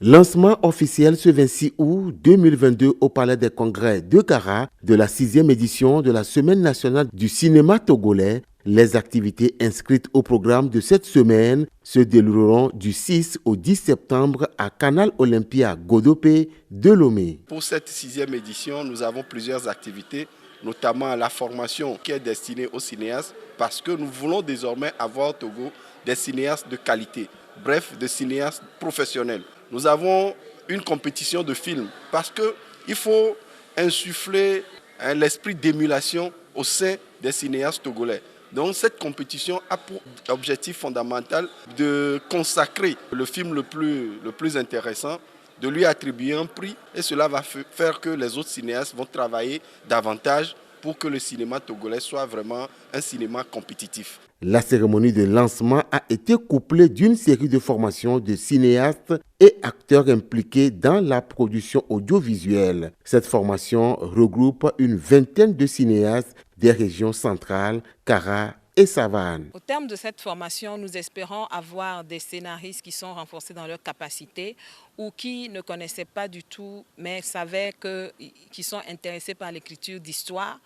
Lancement officiel ce 26 août 2022 au Palais des Congrès de Kara de la 6e édition de la Semaine nationale du cinéma togolais. Les activités inscrites au programme de cette semaine se dérouleront du 6 au 10 septembre à Canal Olympia Godopé de Lomé. Pour cette 6e édition, nous avons plusieurs activités, notamment la formation qui est destinée aux cinéastes, parce que nous voulons désormais avoir au Togo des cinéastes de qualité, bref, des cinéastes professionnels. Nous avons une compétition de films parce qu'il faut insuffler l'esprit d'émulation au sein des cinéastes togolais. Donc cette compétition a pour objectif fondamental de consacrer le film le plus intéressant, de lui attribuer un prix, et cela va faire que les autres cinéastes vont travailler davantage pour que le cinéma togolais soit vraiment un cinéma compétitif. La cérémonie de lancement a été couplée d'une série de formations de cinéastes et acteurs impliqués dans la production audiovisuelle. Cette formation regroupe une vingtaine de cinéastes des régions centrales, Kara et Savane. Au terme de cette formation, nous espérons avoir des scénaristes qui sont renforcés dans leurs capacités ou qui ne connaissaient pas du tout, mais savaient qu'ils sont intéressés par l'écriture d'histoire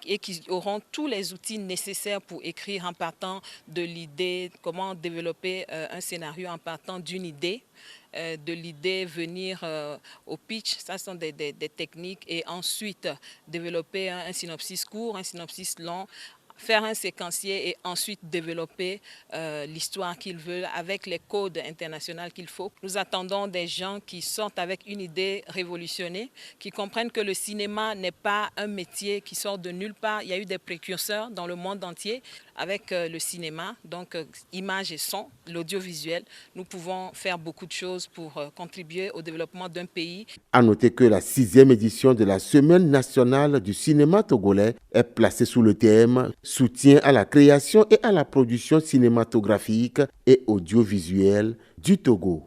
et qui auront tous les outils nécessaires pour écrire en partant de l'idée, comment développer un scénario en partant d'une idée. De l'idée venir au pitch, ça sont des techniques, et ensuite développer un synopsis court, un synopsis long, faire un séquencier et ensuite développer l'histoire qu'ils veulent avec les codes internationaux qu'il faut. Nous attendons des gens qui sortent avec une idée révolutionnée, qui comprennent que le cinéma n'est pas un métier qui sort de nulle part. Il y a eu des précurseurs dans le monde entier avec le cinéma, donc images et son, l'audiovisuel. Nous pouvons faire beaucoup de choses pour contribuer au développement d'un pays. À noter que la 6e édition de la Semaine nationale du cinéma togolais est placée sous le thème « Soutien à la création et à la production cinématographique et audiovisuelle du Togo ».